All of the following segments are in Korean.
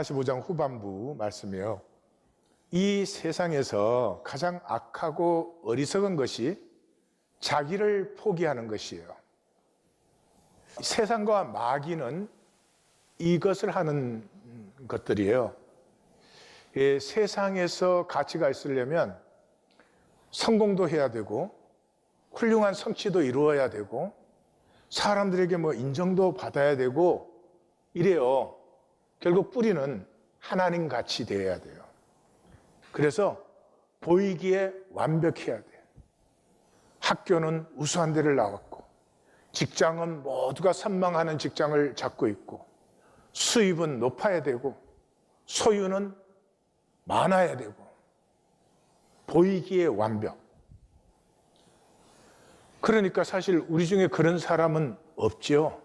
45장 후반부 말씀이에요. 이 세상에서 가장 악하고 어리석은 것이 자기를 포기하는 것이에요. 세상과 마귀는 이것을 하는 것들이에요. 세상에서 가치가 있으려면 성공도 해야 되고 훌륭한 성취도 이루어야 되고 사람들에게 인정도 받아야 되고 이래요. 결국 뿌리는 하나님 같이 되어야 돼요. 그래서 보이기에 완벽해야 돼요. 학교는 우수한 데를 나왔고 직장은 모두가 선망하는 직장을 잡고 있고 수입은 높아야 되고 소유는 많아야 되고 보이기에 완벽. 그러니까 사실 우리 중에 그런 사람은 없죠.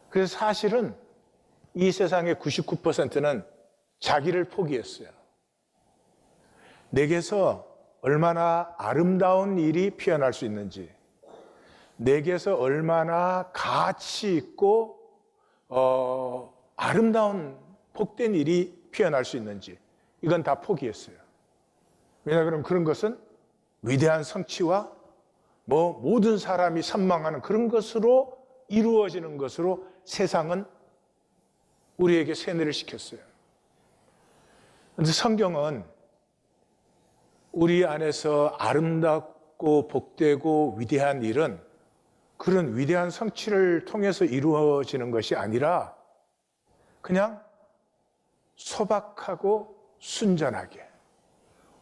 그래서 사실은 이 세상의 99%는 자기를 포기했어요. 내게서 얼마나 아름다운 일이 피어날 수 있는지, 내게서 얼마나 가치 있고 아름다운 복된 일이 피어날 수 있는지 이건 다 포기했어요. 왜냐하면 그런 것은 위대한 성취와 모든 사람이 선망하는 그런 것으로 이루어지는 것으로 세상은 우리에게 세뇌를 시켰어요. 그런데 성경은 우리 안에서 아름답고 복되고 위대한 일은 그런 위대한 성취를 통해서 이루어지는 것이 아니라 그냥 소박하고 순전하게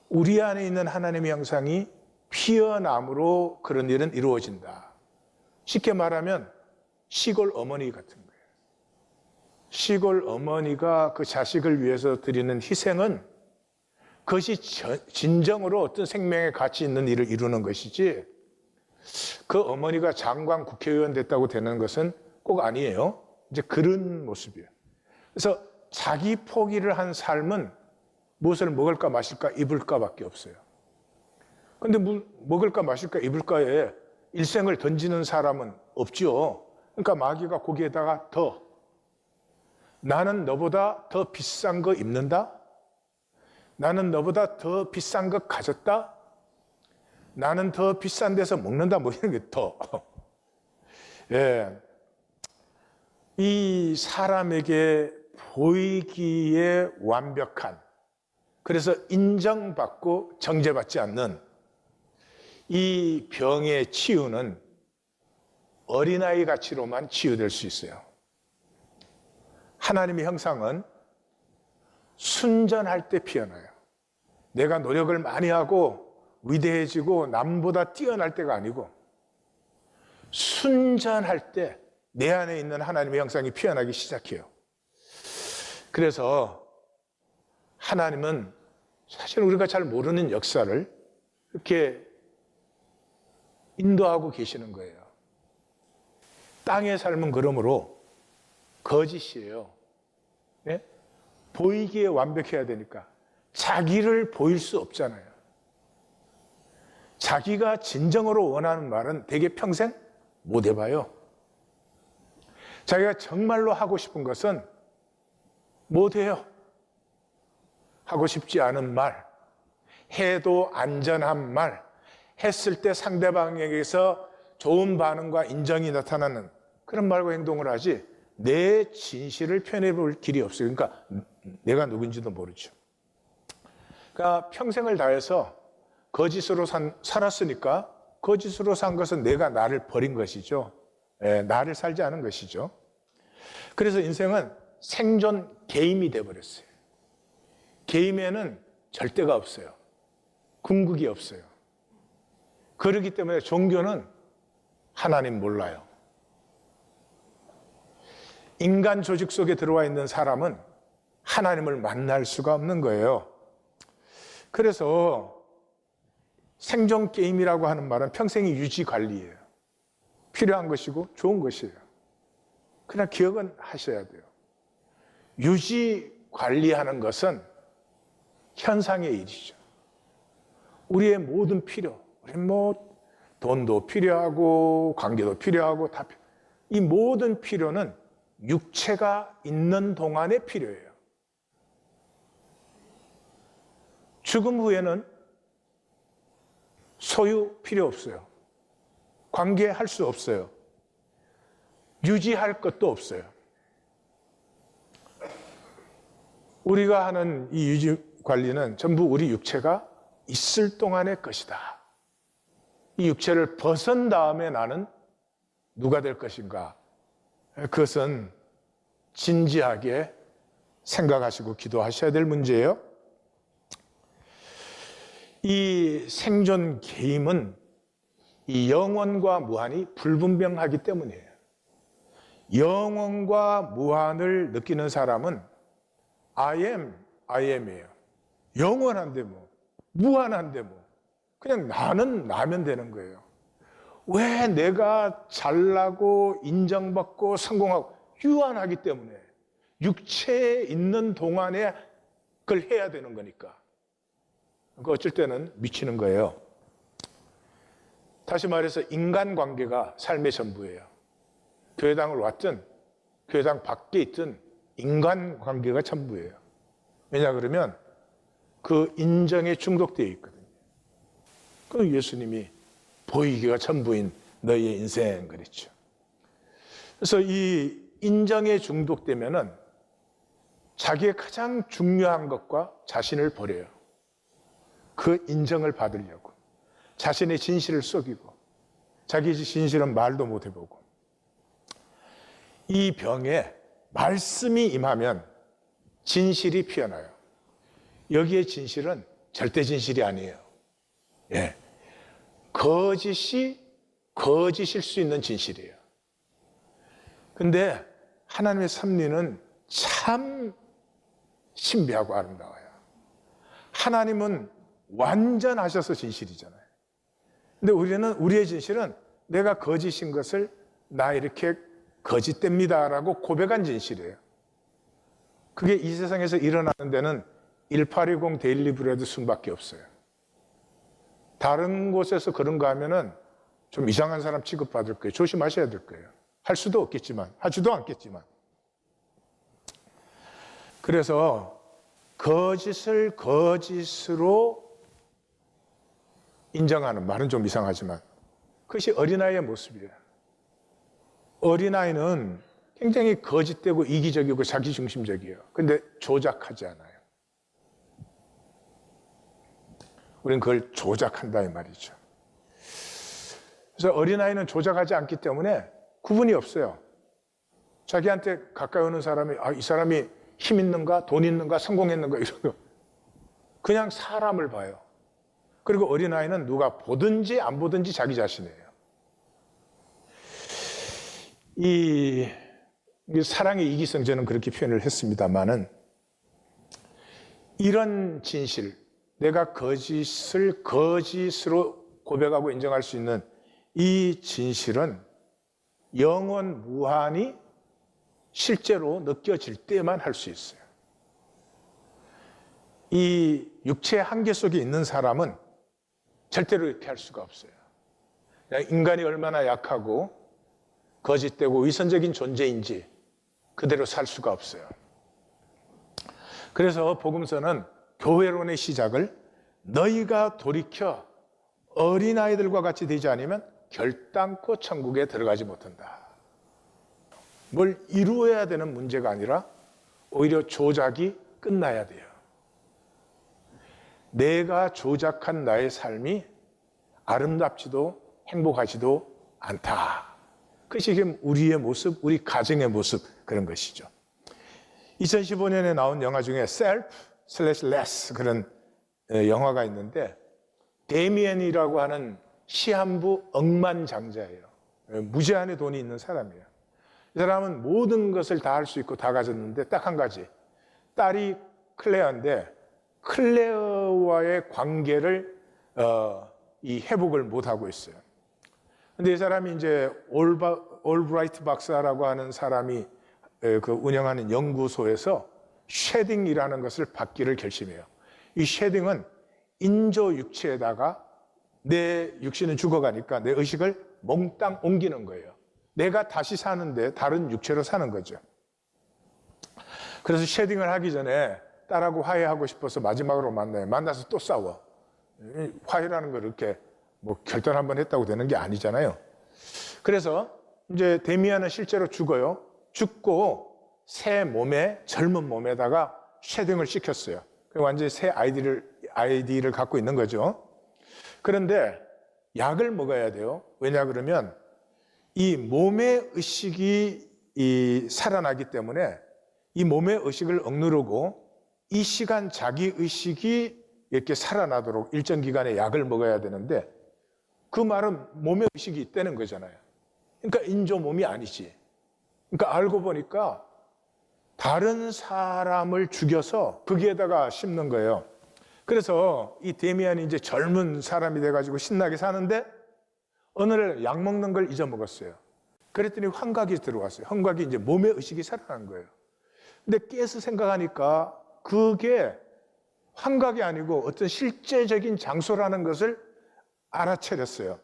우리 안에 있는 하나님의 형상이 피어남으로 그런 일은 이루어진다. 쉽게 말하면 시골 어머니 같은 거예요. 시골 어머니가 그 자식을 위해서 드리는 희생은 그것이 진정으로 어떤 생명의 가치 있는 일을 이루는 것이지 그 어머니가 장관 국회의원 됐다고 되는 것은 꼭 아니에요. 이제 그런 모습이에요. 그래서 자기 포기를 한 삶은 무엇을 먹을까 마실까 입을까 밖에 없어요. 근데 먹을까 마실까 입을까에 일생을 던지는 사람은 없죠. 그러니까 마귀가 거기에다가 나는 너보다 더 비싼 거 입는다? 나는 너보다 더 비싼 거 가졌다? 나는 더 비싼 데서 먹는다? 이런 게 더. 예. 이 사람에게 보이기에 완벽한, 그래서 인정받고 정죄받지 않는 이 병의 치유는 어린아이 가치로만 치유될 수 있어요. 하나님의 형상은 순전할 때 피어나요. 내가 노력을 많이 하고 위대해지고 남보다 뛰어날 때가 아니고 순전할 때 내 안에 있는 하나님의 형상이 피어나기 시작해요. 그래서 하나님은 사실 우리가 잘 모르는 역사를 이렇게 인도하고 계시는 거예요. 땅의 삶은 그러므로 거짓이에요. 네? 보이기에 완벽해야 되니까 자기를 보일 수 없잖아요. 자기가 진정으로 원하는 말은 되게 평생 못 해봐요. 자기가 정말로 하고 싶은 것은 못 해요. 하고 싶지 않은 말, 해도 안전한 말, 했을 때 상대방에게서 좋은 반응과 인정이 나타나는 그런 말과 행동을 하지 내 진실을 표현해 볼 길이 없어요. 그러니까 내가 누군지도 모르죠. 그러니까 평생을 다해서 거짓으로 살았으니까 거짓으로 산 것은 내가 나를 버린 것이죠. 나를 살지 않은 것이죠. 그래서 인생은 생존 게임이 돼버렸어요. 게임에는 절대가 없어요. 궁극이 없어요. 그렇기 때문에 종교는 하나님 몰라요. 인간 조직 속에 들어와 있는 사람은 하나님을 만날 수가 없는 거예요. 그래서 생존 게임이라고 하는 말은 평생의 유지 관리예요. 필요한 것이고 좋은 것이에요. 그러나 기억은 하셔야 돼요. 유지 관리하는 것은 현상의 일이죠. 우리의 모든 필요, 우리 돈도 필요하고 관계도 필요하고 이 모든 필요는 육체가 있는 동안에 필요해요. 죽음 후에는 소유 필요 없어요. 관계할 수 없어요. 유지할 것도 없어요. 우리가 하는 이 유지 관리는 전부 우리 육체가 있을 동안의 것이다. 이 육체를 벗은 다음에 나는 누가 될 것인가? 그것은 진지하게 생각하시고 기도하셔야 될 문제예요. 이 생존 계임은 이 영원과 무한이 불분명하기 때문이에요. 영원과 무한을 느끼는 사람은 I am이에요. 영원한데 뭐, 무한한데 뭐, 그냥 나는 나면 되는 거예요. 왜 내가 잘나고 인정받고 성공하고 유한하기 때문에 육체에 있는 동안에 그걸 해야 되는 거니까. 그 어쩔 때는 미치는 거예요. 다시 말해서 인간관계가 삶의 전부예요. 교회당을 왔든 교회당 밖에 있든 인간관계가 전부예요. 왜냐 그러면 그 인정에 중독되어 있거든요. 그 예수님이 보이기가 전부인 너희의 인생 그랬죠. 그래서 이 인정에 중독되면은 자기의 가장 중요한 것과 자신을 버려요. 그 인정을 받으려고 자신의 진실을 속이고 자기 진실은 말도 못 해보고. 이 병에 말씀이 임하면 진실이 피어나요. 여기에 진실은 절대 진실이 아니에요. 예. 거짓이 거짓일 수 있는 진실이에요. 근데 하나님의 섭리는 참 신비하고 아름다워요. 하나님은 완전하셔서 진실이잖아요. 근데 우리의 진실은 내가 거짓인 것을 나 이렇게 거짓됩니다라고 고백한 진실이에요. 그게 이 세상에서 일어나는 데는 1820 데일리 브레드 순밖에 없어요. 다른 곳에서 그런가 하면은 좀 이상한 사람 취급받을 거예요. 조심하셔야 될 거예요. 할 수도 없겠지만, 하지도 않겠지만. 그래서 거짓을 거짓으로 인정하는 말은 좀 이상하지만 그것이 어린아이의 모습이에요. 어린아이는 굉장히 거짓되고 이기적이고 자기중심적이에요. 그런데 조작하지 않아요. 우리는 그걸 조작한다 이 말이죠. 그래서 어린아이는 조작하지 않기 때문에 구분이 없어요. 자기한테 가까이 오는 사람이 이 사람이 힘 있는가 돈 있는가 성공했는가 이러고 그냥 사람을 봐요. 그리고 어린아이는 누가 보든지 안 보든지 자기 자신이에요. 이 사랑의 이기성제는 그렇게 표현을 했습니다마는 이런 진실, 내가 거짓을 거짓으로 고백하고 인정할 수 있는 이 진실은 영원 무한이 실제로 느껴질 때만 할 수 있어요. 이 육체의 한계 속에 있는 사람은 절대로 이렇게 할 수가 없어요. 인간이 얼마나 약하고 거짓되고 위선적인 존재인지 그대로 살 수가 없어요. 그래서 복음서는 교회론의 시작을 너희가 돌이켜 어린아이들과 같이 되지 않으면 결단코 천국에 들어가지 못한다. 뭘 이루어야 되는 문제가 아니라 오히려 조작이 끝나야 돼요. 내가 조작한 나의 삶이 아름답지도 행복하지도 않다. 그것이 지금 우리의 모습, 우리 가정의 모습 그런 것이죠. 2015년에 나온 영화 중에 Self/Less 그런 영화가 있는데 데미엔이라고 하는 시한부 억만장자예요. 무제한의 돈이 있는 사람이에요. 이 사람은 모든 것을 다 할 수 있고 다 가졌는데 딱 한 가지. 딸이 클레어인데 클레어와의 관계를 이 회복을 못 하고 있어요. 근데 이 사람이 이제 올브라이트 박사라고 하는 사람이 그 운영하는 연구소에서 쉐딩이라는 것을 받기를 결심해요. 이 쉐딩은 인조 육체에다가 내 육신은 죽어가니까 내 의식을 몽땅 옮기는 거예요. 내가 다시 사는데 다른 육체로 사는 거죠. 그래서 쉐딩을 하기 전에 딸하고 화해하고 싶어서 마지막으로 만나요. 만나서 또 싸워. 화해라는 걸 이렇게 뭐 결단 한번 했다고 되는 게 아니잖아요. 그래서 이제 데미안은 실제로 죽어요. 죽고 새 몸에, 젊은 몸에다가 쉐딩을 시켰어요. 완전히 새 아이디를 갖고 있는 거죠. 그런데 약을 먹어야 돼요. 왜냐 그러면 이 몸의 의식이 살아나기 때문에 이 몸의 의식을 억누르고 이 시간 자기 의식이 이렇게 살아나도록 일정 기간의 약을 먹어야 되는데 그 말은 몸의 의식이 있다는 거잖아요. 그러니까 인조 몸이 아니지. 그러니까 알고 보니까 다른 사람을 죽여서 거기에다가 심는 거예요. 그래서 이 데미안이 이제 젊은 사람이 돼가지고 신나게 사는데 어느 날 약 먹는 걸 잊어먹었어요. 그랬더니 환각이 들어왔어요. 환각이 이제 몸의 의식이 살아난 거예요. 근데 깨서 생각하니까 그게 환각이 아니고 어떤 실제적인 장소라는 것을 알아차렸어요.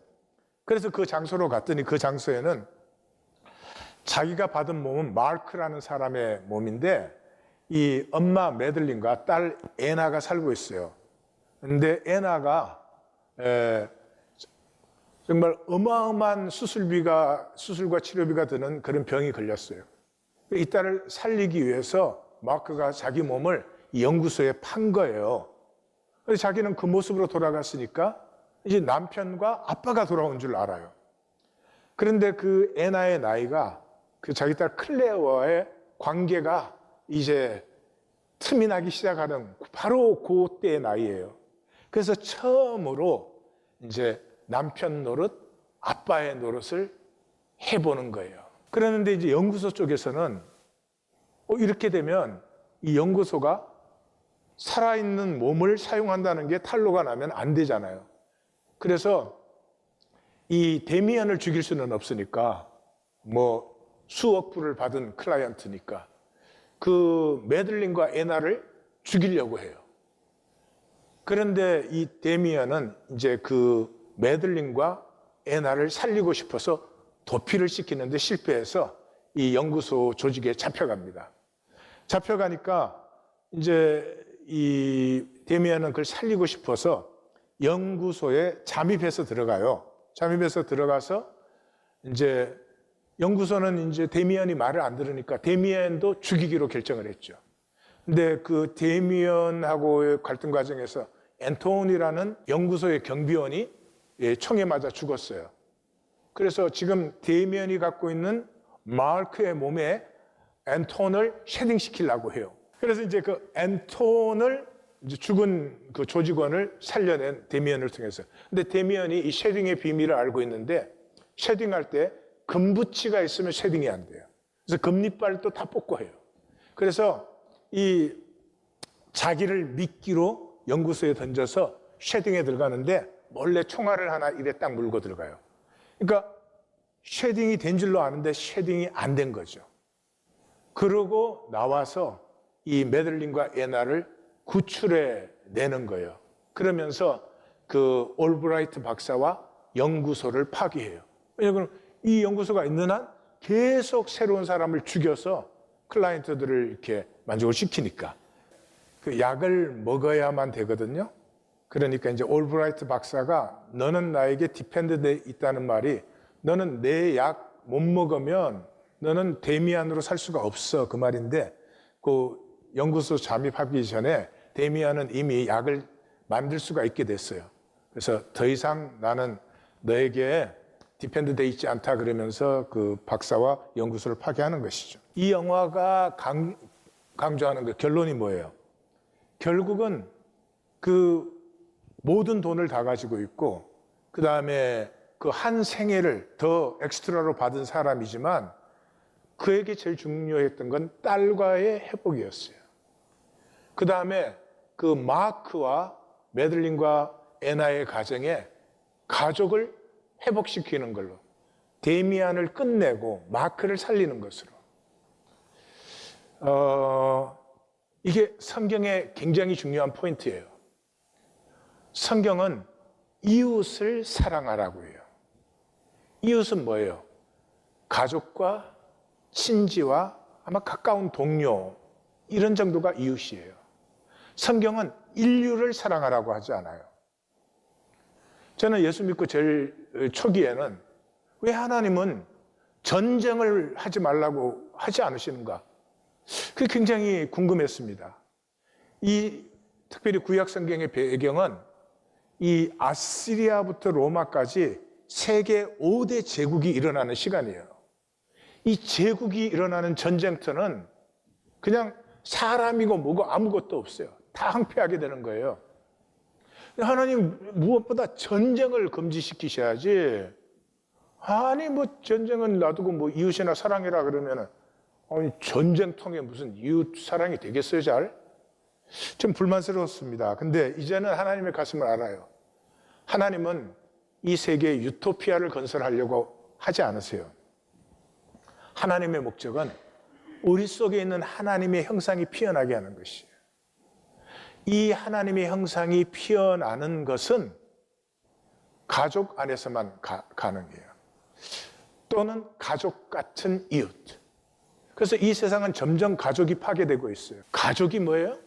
그래서 그 장소로 갔더니 그 장소에는 자기가 받은 몸은 마크라는 사람의 몸인데 이 엄마 메들린과 딸 애나가 살고 있어요. 근데 애나가 정말 어마어마한 수술과 치료비가 드는 그런 병이 걸렸어요. 이 딸을 살리기 위해서 마크가 자기 몸을 이 연구소에 판 거예요. 그래서 자기는 그 모습으로 돌아갔으니까 이제 남편과 아빠가 돌아온 줄 알아요. 그런데 그 애나의 나이가 그 자기 딸 클레어와의 관계가 이제 틈이 나기 시작하는 바로 그때의 나이예요. 그래서 처음으로 이제 남편 노릇, 아빠의 노릇을 해보는 거예요. 그러는데 이제 연구소 쪽에서는 이렇게 되면 이 연구소가 살아있는 몸을 사용한다는 게 탄로가 나면 안 되잖아요. 그래서 이 데미안을 죽일 수는 없으니까 뭐 수억 불을 받은 클라이언트니까 그 메들린과 애나를 죽이려고 해요. 그런데 이 데미안은 이제 그 메들린과 애나를 살리고 싶어서 도피를 시키는데 실패해서 이 연구소 조직에 잡혀갑니다. 잡혀가니까 이제 이 데미안은 그걸 살리고 싶어서 연구소에 잠입해서 들어가요. 잠입해서 들어가서 이제 연구소는 이제 데미안이 말을 안 들으니까 데미안도 죽이기로 결정을 했죠. 근데 그 데미안하고의 갈등 과정에서 앤토니라는 연구소의 경비원이 총에 맞아 죽었어요. 그래서 지금 데미안이 갖고 있는 마크의 몸에 앤톤을 쉐딩시키려고 해요. 그래서 이제 그 앤톤을 이제 죽은 그 조직원을 살려낸 데미안을 통해서. 근데 데미안이 이 쉐딩의 비밀을 알고 있는데 쉐딩할 때 금붙이가 있으면 쉐딩이 안 돼요. 그래서 금리빨도 다 뽑고 해요. 그래서 이 자기를 미끼로 연구소에 던져서 쉐딩에 들어가는데 몰래 총알을 하나 이래 딱 물고 들어가요. 그러니까 쉐딩이 된 줄로 아는데 쉐딩이 안 된 거죠. 그러고 나와서 이 메들린과 애나를 구출해 내는 거예요. 그러면서 그 올브라이트 박사와 연구소를 파괴해요. 왜냐하면 이 연구소가 있는 한 계속 새로운 사람을 죽여서 클라이언트들을 이렇게 만족을 시키니까 그 약을 먹어야만 되거든요. 그러니까 이제 올브라이트 박사가 너는 나에게 디펜드돼 있다는 말이 너는 내 약 못 먹으면 너는 데미안으로 살 수가 없어 그 말인데 그 연구소 잠입하기 전에 데미안은 이미 약을 만들 수가 있게 됐어요. 그래서 더 이상 나는 너에게 디펜드 돼 있지 않다 그러면서 그 박사와 연구소를 파괴하는 것이죠. 이 영화가 강조하는 그 결론이 뭐예요? 결국은 그 모든 돈을 다 가지고 있고 그 다음에 그 한 생애를 더 엑스트라로 받은 사람이지만 그에게 제일 중요했던 건 딸과의 회복이었어요. 그 다음에 그 마크와 메들린과 애나의 가정에 가족을 회복시키는 걸로 데미안을 끝내고 마크를 살리는 것으로 이게 성경의 굉장히 중요한 포인트예요. 성경은 이웃을 사랑하라고 해요. 이웃은 뭐예요? 가족과 친지와 아마 가까운 동료 이런 정도가 이웃이에요. 성경은 인류를 사랑하라고 하지 않아요. 저는 예수 믿고 제일 초기에는 왜 하나님은 전쟁을 하지 말라고 하지 않으시는가? 그게 굉장히 궁금했습니다. 특별히 구약 성경의 배경은 이 아시리아부터 로마까지 세계 5대 제국이 일어나는 시간이에요. 이 제국이 일어나는 전쟁터는 그냥 사람이고 뭐고 아무것도 없어요. 다 항폐하게 되는 거예요. 하나님 무엇보다 전쟁을 금지시키셔야지. 아니 뭐 전쟁은 놔두고 뭐 이웃이나 사랑해라 그러면은 아니 전쟁통에 무슨 이웃 사랑이 되겠어요 잘? 좀 불만스러웠습니다. 근데 이제는 하나님의 가슴을 알아요. 하나님은 이 세계에 유토피아를 건설하려고 하지 않으세요. 하나님의 목적은 우리 속에 있는 하나님의 형상이 피어나게 하는 것이에요. 이 하나님의 형상이 피어나는 것은 가족 안에서만 가능해요. 또는 가족 같은 이웃. 그래서 이 세상은 점점 가족이 파괴되고 있어요. 가족이 뭐예요?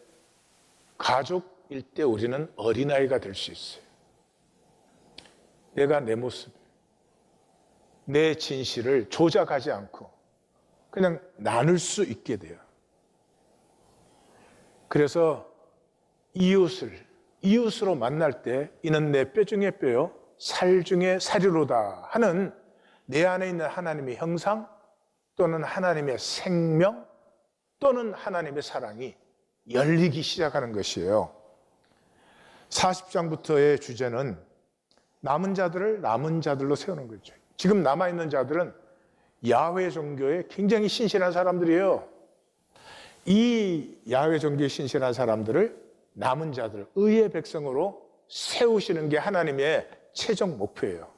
가족일 때 우리는 어린아이가 될 수 있어요. 내가 내 모습, 내 진실을 조작하지 않고 그냥 나눌 수 있게 돼요. 그래서 이웃으로 만날 때 이는 내 뼈 중에 뼈요 살 중에 살이로다 하는 내 안에 있는 하나님의 형상 또는 하나님의 생명 또는 하나님의 사랑이 열리기 시작하는 것이에요. 40장부터의 주제는 남은 자들을 남은 자들로 세우는 거죠. 지금 남아있는 자들은 야훼 종교에 굉장히 신실한 사람들이에요. 이 야훼 종교에 신실한 사람들을 남은 자들, 의의 백성으로 세우시는 게 하나님의 최종 목표예요.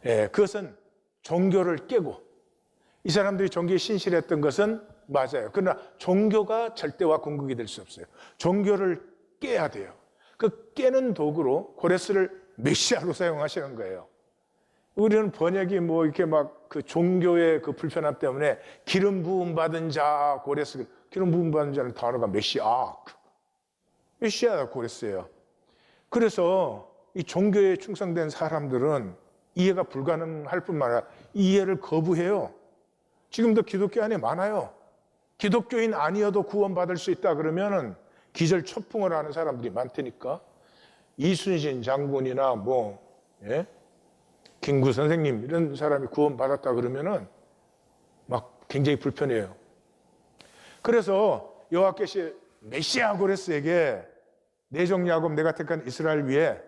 그것은 종교를 깨고 이 사람들이 종교에 신실했던 것은 맞아요. 그러나 종교가 절대와 궁극이 될 수 없어요. 종교를 깨야 돼요. 그 깨는 도구로 고레스를 메시아로 사용하시는 거예요. 우리는 번역이 뭐 이렇게 막 그 종교의 그 불편함 때문에 기름 부음 받은 자 고레스, 기름 부음 받은 자는 단어가 메시아 고레스예요. 그래서 이 종교에 충성된 사람들은 이해가 불가능할 뿐만 아니라 이해를 거부해요. 지금도 기독교 안에 많아요. 기독교인 아니어도 구원받을 수 있다 그러면은 기절초풍을 하는 사람들이 많다니까. 이순신 장군이나 김구 선생님 이런 사람이 구원받았다 그러면은 막 굉장히 불편해요. 그래서 여호와께서 메시아 고레스에게 내 종 야곱 내가 택한 이스라엘 위에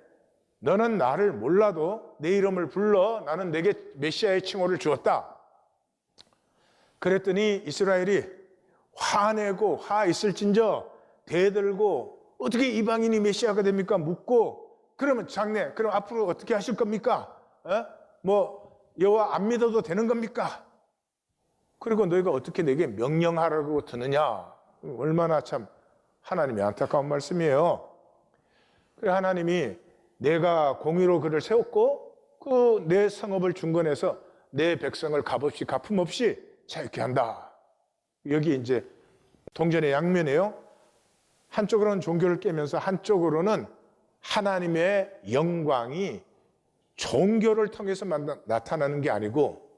너는 나를 몰라도 내 이름을 불러 나는 내게 메시아의 칭호를 주었다. 그랬더니 이스라엘이 화내고 화 있을진저 대들고 어떻게 이방인이 메시아가 됩니까? 묻고 그러면 장래 그럼 앞으로 어떻게 하실 겁니까? 여호와 안 믿어도 되는 겁니까? 그리고 너희가 어떻게 내게 명령하라고 드느냐? 얼마나 참 하나님이 안타까운 말씀이에요. 그래 하나님이 내가 공의로 그를 세웠고 그 내 성읍을 중건해서 내 백성을 값없이 가품없이 자유케 한다. 여기 이제 동전의 양면이에요. 한쪽으로는 종교를 깨면서 한쪽으로는 하나님의 영광이 종교를 통해서 나타나는 게 아니고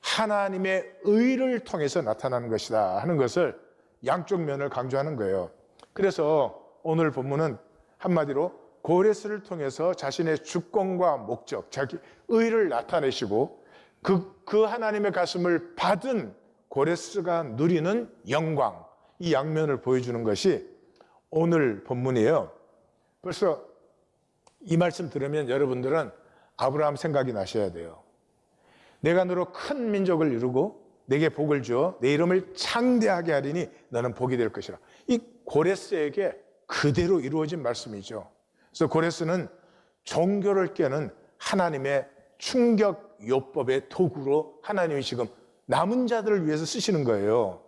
하나님의 의를 통해서 나타나는 것이다 하는 것을 양쪽 면을 강조하는 거예요. 그래서 오늘 본문은 한마디로 고레스를 통해서 자신의 주권과 목적, 자기 의를 나타내시고 그 하나님의 가슴을 받은 고레스가 누리는 영광, 이 양면을 보여주는 것이 오늘 본문이에요. 벌써 이 말씀 들으면 여러분들은 아브라함 생각이 나셔야 돼요. 내가 너로 큰 민족을 이루고 내게 복을 주어 내 이름을 창대하게 하리니 너는 복이 될 것이라. 이 고레스에게 그대로 이루어진 말씀이죠. 그래서 고레스는 종교를 깨는 하나님의 충격 요법의 도구로 하나님이 지금 남은 자들을 위해서 쓰시는 거예요.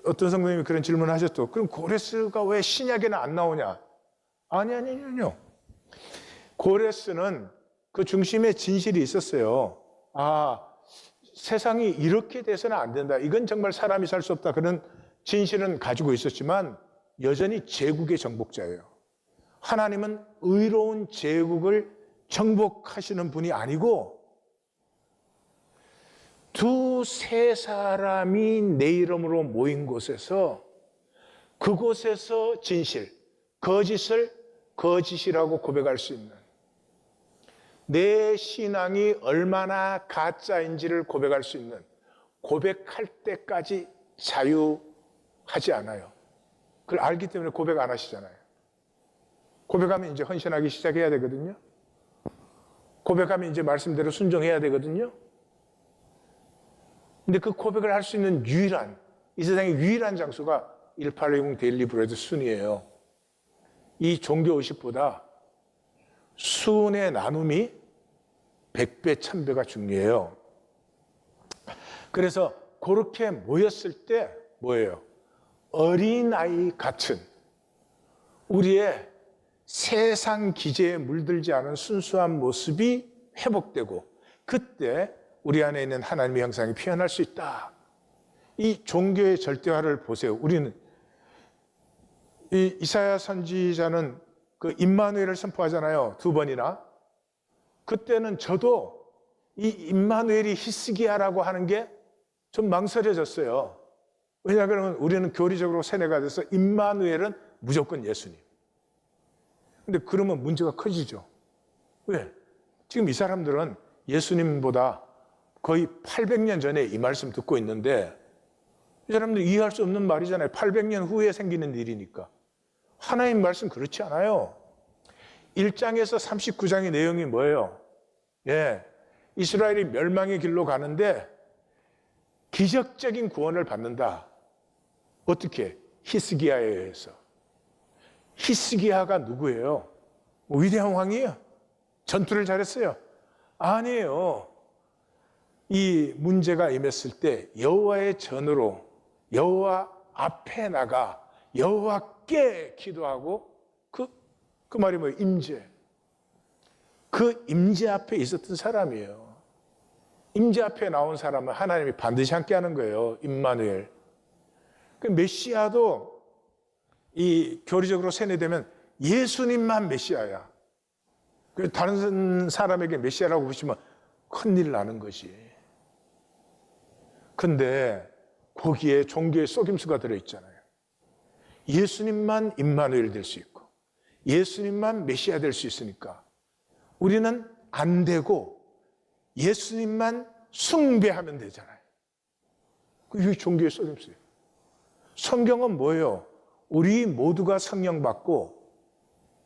어떤 성도님이 그런 질문을 하셨죠. 그럼 고레스가 왜 신약에는 안 나오냐? 아니요. 고레스는 그 중심에 진실이 있었어요. 세상이 이렇게 돼서는 안 된다. 이건 정말 사람이 살 수 없다. 그런 진실은 가지고 있었지만 여전히 제국의 정복자예요. 하나님은 의로운 제국을 정복하시는 분이 아니고 두세 사람이 내 이름으로 모인 곳에서 그곳에서 진실, 거짓을 거짓이라고 고백할 수 있는 내 신앙이 얼마나 가짜인지를 고백할 수 있는 고백할 때까지 자유하지 않아요. 그걸 알기 때문에 고백 안 하시잖아요. 고백하면 이제 헌신하기 시작해야 되거든요. 고백하면 이제 말씀대로 순종해야 되거든요. 근데 그 고백을 할 수 있는 이 세상의 유일한 장소가 1820 데일리 브레드 순이에요. 이 종교 의식보다 순의 나눔이 100배, 1000배가 중요해요. 그래서 그렇게 모였을 때 뭐예요? 어린아이 같은 우리의 세상 기제에 물들지 않은 순수한 모습이 회복되고 그때 우리 안에 있는 하나님의 형상이 피어날 수 있다. 이 종교의 절대화를 보세요. 우리는 이 이사야 선지자는 그 임마누엘을 선포하잖아요. 2번이나. 그때는 저도 이 임마누엘이 히스기야라고 하는 게 좀 망설여졌어요. 왜냐하면 우리는 교리적으로 세뇌가 돼서 임마누엘은 무조건 예수님. 근데 그러면 문제가 커지죠. 왜? 지금 이 사람들은 예수님보다 거의 800년 전에 이 말씀 듣고 있는데 이 사람들 이해할 수 없는 말이잖아요. 800년 후에 생기는 일이니까. 하나님 말씀 그렇지 않아요. 1장에서 39장의 내용이 뭐예요? 이스라엘이 멸망의 길로 가는데 기적적인 구원을 받는다. 어떻게? 히스기야에 의해서. 히스기야가 누구예요? 위대한 왕이에요? 전투를 잘했어요? 아니에요. 이 문제가 임했을 때 여호와의 전으로 여호와 앞에 나가 여호와께 기도하고 그 말이 뭐예요? 임재. 그 임재 앞에 있었던 사람이에요. 임재 앞에 나온 사람은 하나님이 반드시 함께 하는 거예요. 임마누엘. 그 메시아도 이 교리적으로 세뇌되면 예수님만 메시아야. 다른 사람에게 메시아라고 보시면 큰일 나는 것이. 근데 거기에 종교의 속임수가 들어있잖아요. 예수님만 임마누엘 될 수 있고 예수님만 메시아 될 수 있으니까 우리는 안 되고 예수님만 숭배하면 되잖아요. 그게 종교의 속임수예요. 성경은 뭐예요? 우리 모두가 성령 받고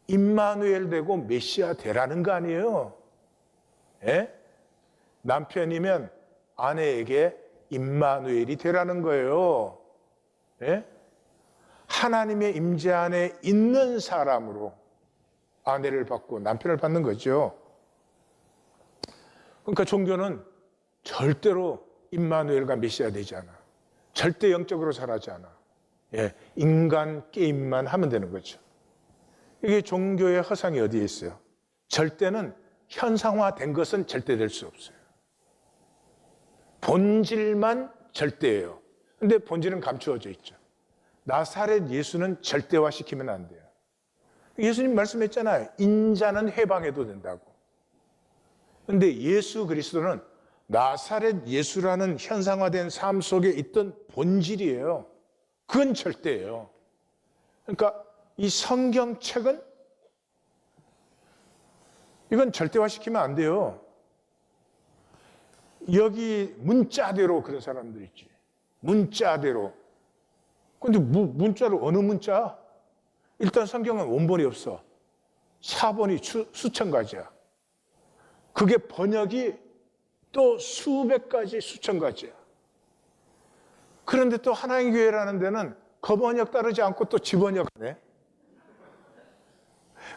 임마누엘 되고 메시아 되라는 거 아니에요? 남편이면 아내에게 임마누엘이 되라는 거예요. 하나님의 임재 안에 있는 사람으로 아내를 받고 남편을 받는 거죠. 그러니까 종교는 절대로 임마누엘과 메시아 되지 않아. 절대 영적으로 자라지 않아. 인간 게임만 하면 되는 거죠. 이게 종교의 허상이 어디에 있어요? 절대는 현상화된 것은 절대 될 수 없어요. 본질만 절대예요. 근데 본질은 감추어져 있죠. 나사렛 예수는 절대화시키면 안 돼요. 예수님 말씀했잖아요. 인자는 해방해도 된다고. 근데 예수 그리스도는 나사렛 예수라는 현상화된 삶 속에 있던 본질이에요. 그건 절대예요. 그러니까 이 성경책은 이건 절대화시키면 안 돼요. 여기 문자대로 그런 사람들 있지. 문자대로. 근데 문자로 어느 문자? 일단 성경은 원본이 없어. 사본이 수천 가지야. 그게 번역이 또 수백 가지, 수천 가지야. 그런데 또 하나님 교회라는 데는 거번역 따르지 않고 또 지번역하네.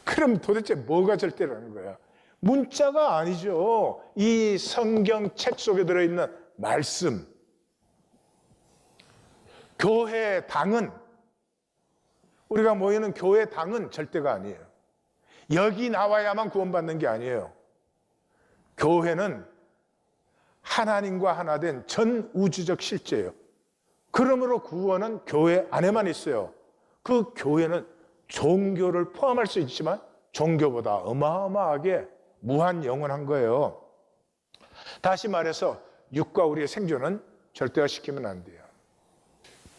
그럼 도대체 뭐가 절대라는 거야? 문자가 아니죠. 이 성경책 속에 들어있는 말씀. 교회 당은, 우리가 모이는 교회 당은 절대가 아니에요. 여기 나와야만 구원받는 게 아니에요. 교회는 하나님과 하나 된 전 우주적 실제예요. 그러므로 구원은 교회 안에만 있어요. 그 교회는 종교를 포함할 수 있지만 종교보다 어마어마하게 무한 영원한 거예요. 다시 말해서 육과 우리의 생존은 절대화시키면 안 돼요.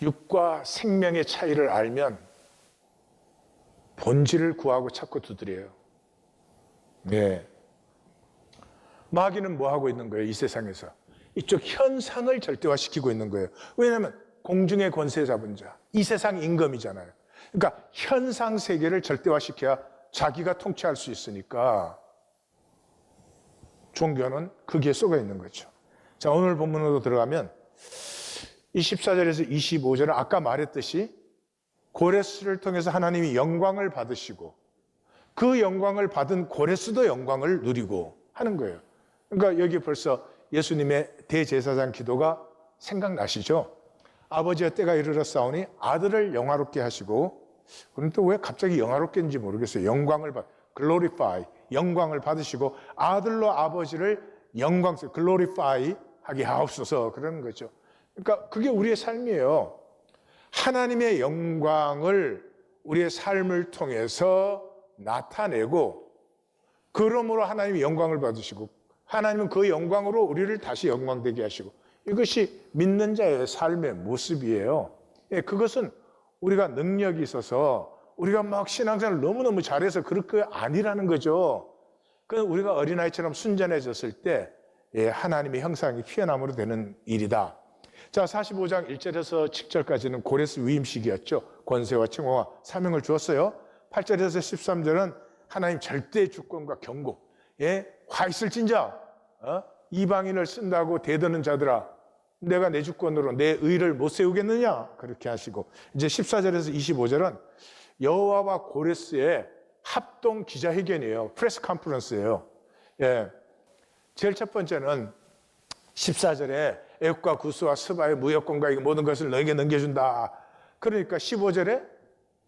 육과 생명의 차이를 알면 본질을 구하고 찾고 두드려요. 네. 마귀는 뭐 하고 있는 거예요? 이 세상에서 이쪽 현상을 절대화시키고 있는 거예요. 왜냐하면 공중의 권세 잡은 자, 이 세상 임금이잖아요. 그러니까 현상 세계를 절대화시켜야 자기가 통치할 수 있으니까 종교는 거기에 쏘가 있는 거죠. 자, 오늘 본문으로 들어가면 이 14절에서 25절은 아까 말했듯이 고레스를 통해서 하나님이 영광을 받으시고 그 영광을 받은 고레스도 영광을 누리고 하는 거예요. 그러니까 여기 벌써 예수님의 대제사장 기도가 생각나시죠? 아버지의 때가 이르렀사오니 아들을 영화롭게 하시고, 그럼 또 왜 갑자기 영화롭게 했는지 모르겠어요. glorify, 영광을 받으시고 아들로 아버지를 glorify 하게 하옵소서, 그러는 거죠. 그러니까 그게 우리의 삶이에요. 하나님의 영광을 우리의 삶을 통해서 나타내고, 그러므로 하나님이 영광을 받으시고 하나님은 그 영광으로 우리를 다시 영광되게 하시고, 이것이 믿는 자의 삶의 모습이에요. 그것은 우리가 능력이 있어서 우리가 막 신앙생활을 너무너무 잘해서 그럴 거 아니라는 거죠. 그건 우리가 어린아이처럼 순전해졌을 때 하나님의 형상이 피어남으로 되는 일이다. 자, 45장 1절에서 7절까지는 고레스 위임식이었죠. 권세와 칭호와 사명을 주었어요. 8절에서 13절은 하나님 절대 주권과 경고. 화 있을진저 이방인을 쓴다고 대드는 자들아, 내가 내 주권으로 내 의를 못 세우겠느냐, 그렇게 하시고, 이제 14절에서 25절은 여호와와 고레스의 합동 기자회견이에요. 프레스 컨퍼런스예요. 제일 첫 번째는 14절에 애국과 구스와 스바의 무역권과 이 모든 것을 너에게 넘겨준다. 그러니까 15절에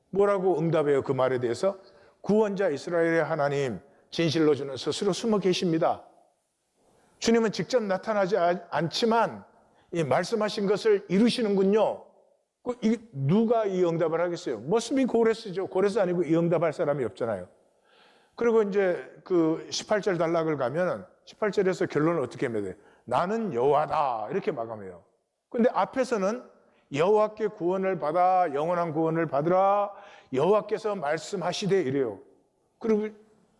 뭐라고 응답해요? 그 말에 대해서 구원자 이스라엘의 하나님 진실로 주는 스스로 숨어 계십니다. 주님은 직접 나타나지 않지만 이 말씀하신 것을 이루시는군요. 누가 이 응답을 하겠어요? 머스비 고레스죠. 고레스 아니고 이 응답할 사람이 없잖아요. 그리고 이제 그 18절 단락을 가면 18절에서 결론을 어떻게 맺어요? 나는 여호와다, 이렇게 마감해요. 근데 앞에서는 여호와께 구원을 받아 영원한 구원을 받으라, 여호와께서 말씀하시되, 이래요. 그리고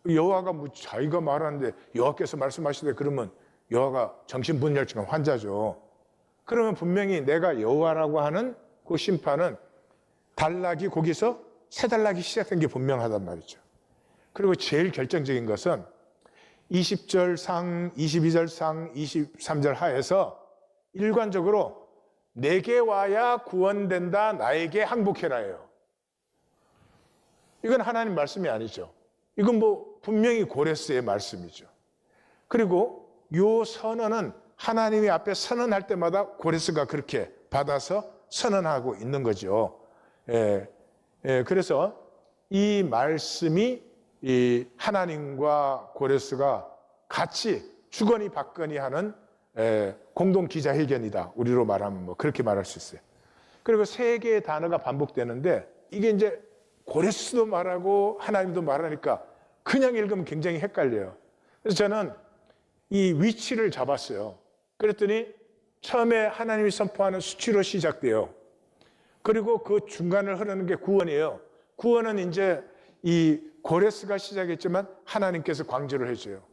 여호와가 뭐 자기가 말하는데 여호와께서 말씀하시되, 그러면 여호와가 정신분열증 환자죠. 그러면 분명히 내가 여호와라고 하는 그 심판은 단락이 거기서 새 단락이 시작된 게 분명하단 말이죠. 그리고 제일 결정적인 것은 20절 상, 22절 상, 23절 하에서 일관적으로 내게 와야 구원된다, 나에게 항복해라예요. 이건 하나님 말씀이 아니죠. 이건 뭐 분명히 고레스의 말씀이죠. 그리고 요 선언은 하나님이 앞에 선언할 때마다 고레스가 그렇게 받아서 선언하고 있는 거죠. 그래서 이 말씀이 이 하나님과 고레스가 같이 주거니 받거니 하는 공동 기자회견이다. 우리로 말하면 뭐 그렇게 말할 수 있어요. 그리고 세 개의 단어가 반복되는데 이게 이제 고레스도 말하고 하나님도 말하니까 그냥 읽으면 굉장히 헷갈려요. 그래서 저는 이 위치를 잡았어요. 그랬더니 처음에 하나님이 선포하는 수치로 시작돼요. 그리고 그 중간을 흐르는 게 구원이에요. 구원은 이제 이 고레스가 시작했지만 하나님께서 강조를 해줘요.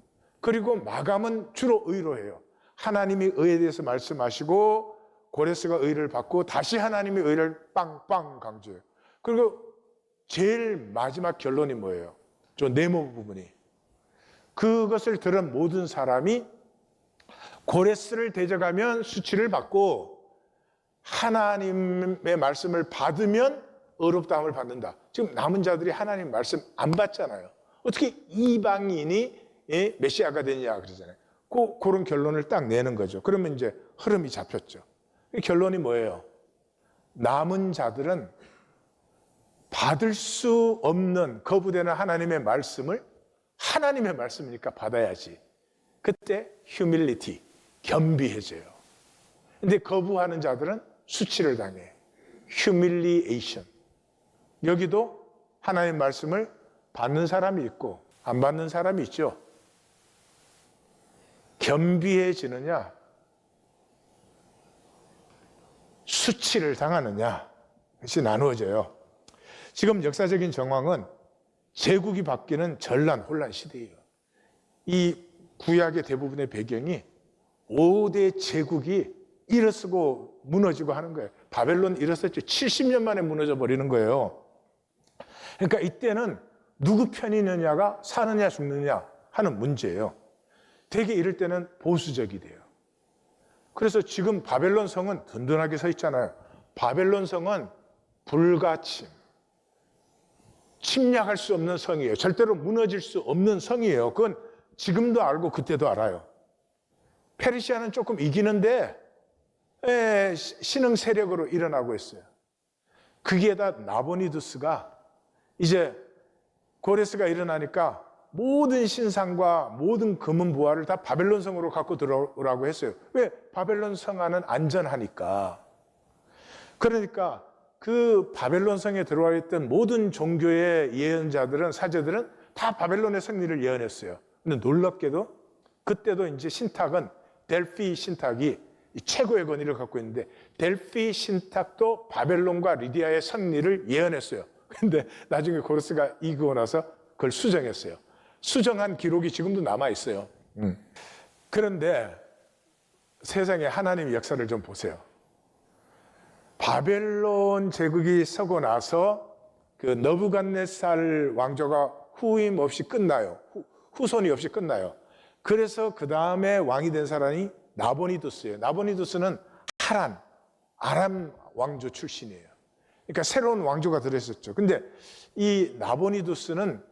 그리고 마감은 주로 의로 해요. 하나님이 의에 대해서 말씀하시고 고레스가 의를 받고 다시 하나님이 의를 빵빵 강조해요. 그리고 제일 마지막 결론이 뭐예요? 저 네모 부분이. 그것을 들은 모든 사람이 고레스를 대적하면 수치를 받고 하나님의 말씀을 받으면 의롭다함을 받는다. 지금 남은 자들이 하나님 말씀 안 받잖아요. 어떻게 이방인이 메시아가 되느냐 그러잖아요. 그런 결론을 딱 내는 거죠. 그러면 이제 흐름이 잡혔죠. 결론이 뭐예요? 남은 자들은 받을 수 없는 거부되는 하나님의 말씀을 하나님의 말씀이니까 받아야지. 그때 휴밀리티, 겸비해져요. 근데 거부하는 자들은 수치를 당해. humiliation. 여기도 하나님의 말씀을 받는 사람이 있고 안 받는 사람이 있죠. 겸비해지느냐, 수치를 당하느냐, 것이 나누어져요. 지금 역사적인 정황은 제국이 바뀌는 전란, 혼란 시대예요. 이 구약의 대부분의 배경이 5대 제국이 일어서고 무너지고 하는 거예요. 바벨론 일어섰죠. 70년 만에 무너져 버리는 거예요. 그러니까 이때는 누구 편이느냐가 사느냐 죽느냐 하는 문제예요. 되게 이럴 때는 보수적이 돼요. 그래서 지금 바벨론 성은 든든하게 서 있잖아요. 바벨론 성은 불가침, 침략할 수 없는 성이에요. 절대로 무너질 수 없는 성이에요. 그건 지금도 알고 그때도 알아요. 페르시아는 조금 이기는데 신흥 세력으로 일어나고 있어요. 거기에다 나보니두스가 이제 고레스가 일어나니까 모든 신상과 모든 금은 부화를 다 바벨론 성으로 갖고 들어오라고 했어요. 왜? 바벨론 성 안은 안전하니까. 그러니까 그 바벨론 성에 들어와 있던 모든 종교의 예언자들은, 사제들은 다 바벨론의 승리를 예언했어요. 근데 놀랍게도 그때도 이제 신탁은 델피 신탁이 최고의 권위를 갖고 있는데 델피 신탁도 바벨론과 리디아의 승리를 예언했어요. 근데 나중에 고레스가 이기고 나서 그걸 수정했어요. 수정한 기록이 지금도 남아 있어요. 그런데 세상에 하나님의 역사를 좀 보세요. 바벨론 제국이 서고 나서 그 너부갓네살 왕조가 후임 없이 끝나요. 후손이 없이 끝나요. 그래서 그 다음에 왕이 된 사람이 나보니두스예요. 나보니두스는 하란, 아람 왕조 출신이에요. 그러니까 새로운 왕조가 들어있었죠. 근데 이 나보니두스는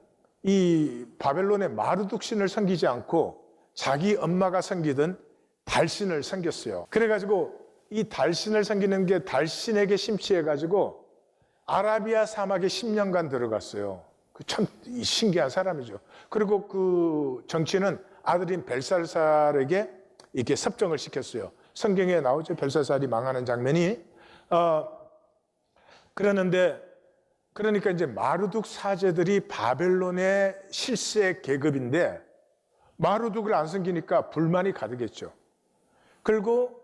이 바벨론의 마르둑 신을 섬기지 않고 자기 엄마가 섬기던 달신을 섬겼어요. 그래가지고 이 달신을 섬기는 게 달신에게 심취해가지고 아라비아 사막에 10년간 들어갔어요. 참 신기한 사람이죠. 그리고 그 정치는 아들인 벨사살에게 이렇게 섭정을 시켰어요. 성경에 나오죠. 벨사살이 망하는 장면이. 그러니까 이제 마르둑 사제들이 바벨론의 실세 계급인데 마르둑을 안 섬기니까 불만이 가득했죠. 그리고